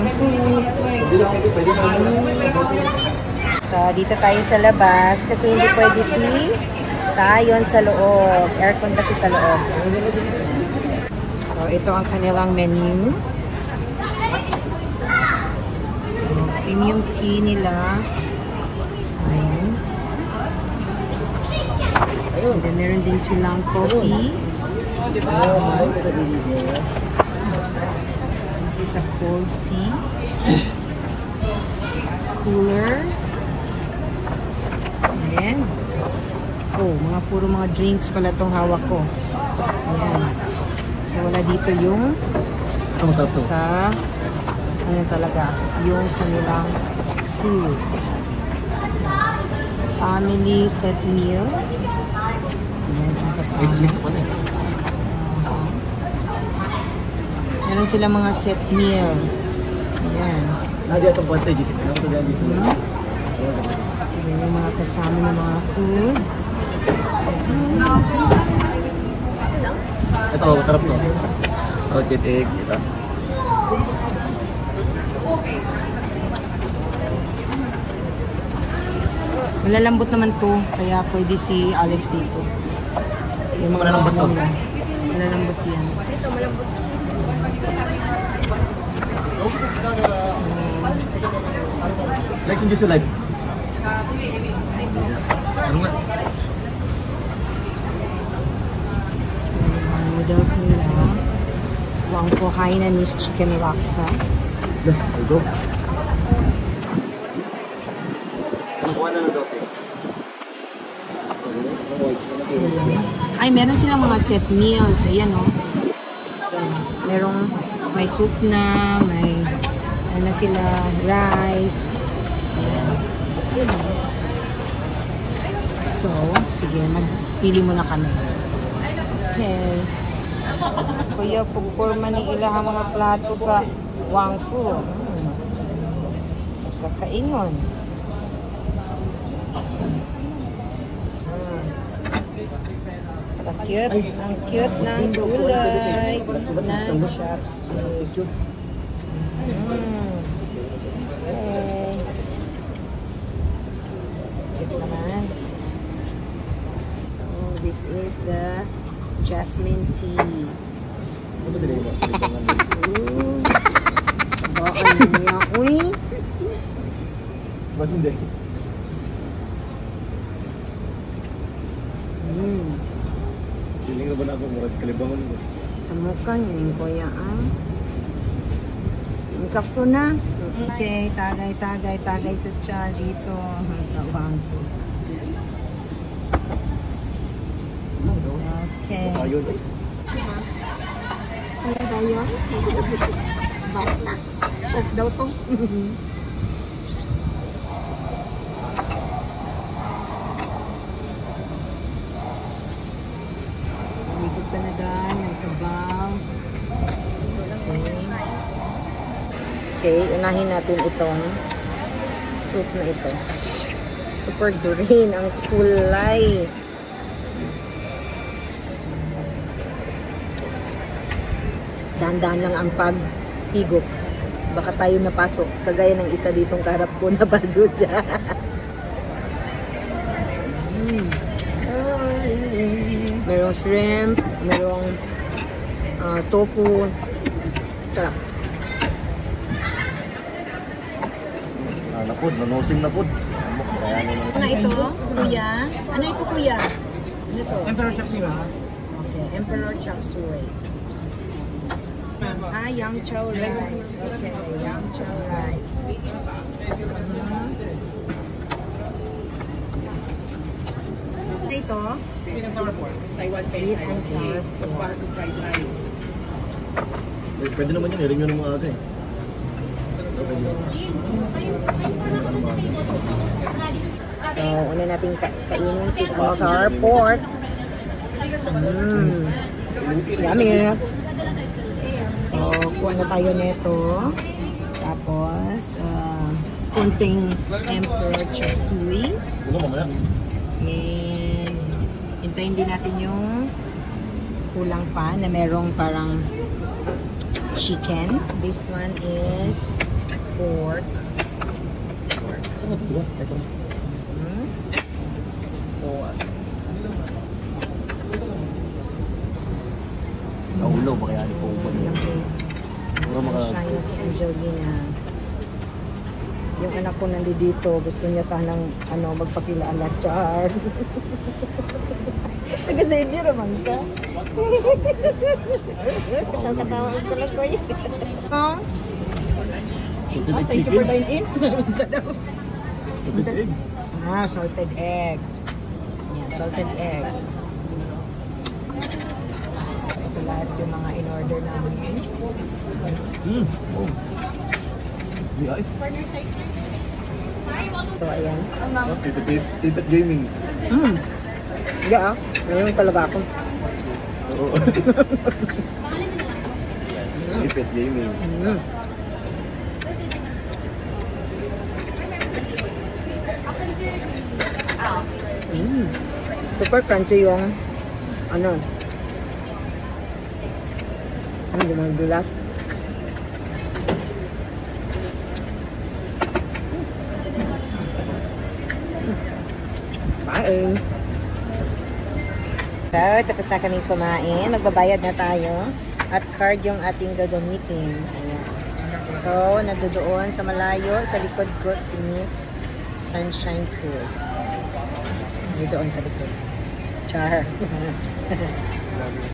Wang Fu. So, dito tayo sa labas kasi hindi pwede si Sayon sa loob. Aircon kasi sa loob. So, ito ang kanilang menu. So, premium tea nila. Ayan. And then, meron din silang coffee. This is a cold tea. Coolers. Ayan. Oh, puro mga drinks pala itong hawak ko. Ayan. So, wala dito yung sa ano talaga, yung kanilang food. Family set meal. Ayan, yung kasama. Meron sila mga set meal. Ayan. So, yung mga kasama ng mga food. Ito, masarap to. Salted egg, ito. Malalambot naman to, kaya pwede si Alex dito. Yung mga malalambot to? Malalambot yan. Ito, malambot. Lex, yung gusto live. Ano nga? Noodles nila. Wang Fu Hainanese chicken laksa. Ito. Nakuha na na daw. Ay, meron silang mga set meals. Ayan, oh. Merong may soup na, may ano sila, rice. Ayan. So, sige, magpili muna kami. Okay. Kuya, pagporma ni ilang mga plato sa Wang Fu. Sa kakaingon. Ang cute ng gulay ng chopsticks. Okay. Cute naman. So, this is the jasmine tea. Ano sila yung Ooh. Baka niya, uy. Mas hindi. Feeling na ba na akong murad kalibangan mo? Sa mukha niya yung kuya, ah. Sakto na. Okay, tagay sa cha dito sa Wang Fu. Okay. Ayun eh. Ano tayo? Basta. Soup daw to. Likod pa na dahil ng sabaw. Okay, unahin natin itong soup na ito. Super green ang kulay. Dahan-dahan lang ang paghigop. Baka tayo napasok. Kagaya ng isa ditong kaharap ko, nabaso siya. Merong shrimp, merong tofu. Sarap. Napod, nanosing na pod. Ano ito, kuya? Ano ito, kuya? Ano ito? Emperor chop suey. Okay, Emperor chop suey. Yang chow rice. Okay, yang chow rice. Ito? Sweet and sour pork. Taiwan Sweet and sour pork. Sparkling fried rice. Pwede naman yun, i-ring nyo ng mga aga eh. So, una natin kainin sweet and sour pork. Yummy. So, kuha na tayo nito. Tapos, kunting emperor chop suey. Ano mamaya? And, hintayin din natin yung kulang pa na merong parang chicken. This one is pork. Saan ito ba? Ito. Pork. Naulo ba kaya ni po ba niya? Puro mga... Siya yung si Angelina. Yung anak ko nandito, gusto niya sanang magpakilala. Char. Taga-Sergio naman ka. Katawa-katawa ang talag ko yun. Huh? Salted egg Thank you for chicken? dine-in. Salted egg? Salted egg. Yan, salted egg. Ito lahat yung mga in-order namin. Oh. Di ay. So, ayan. Tipet gaming. Yeah, ngayon talaga ako. Oo. Tipet gaming. Super crunchy yung yung mga gulat. Kain. So, tapos na kaming kumain. Magbabayad na tayo. At card yung ating gagamitin. Ayan. So, nandoon sa malayo, sa likod ko si Miss Sunshine Cruz. Doon sa likod. Char.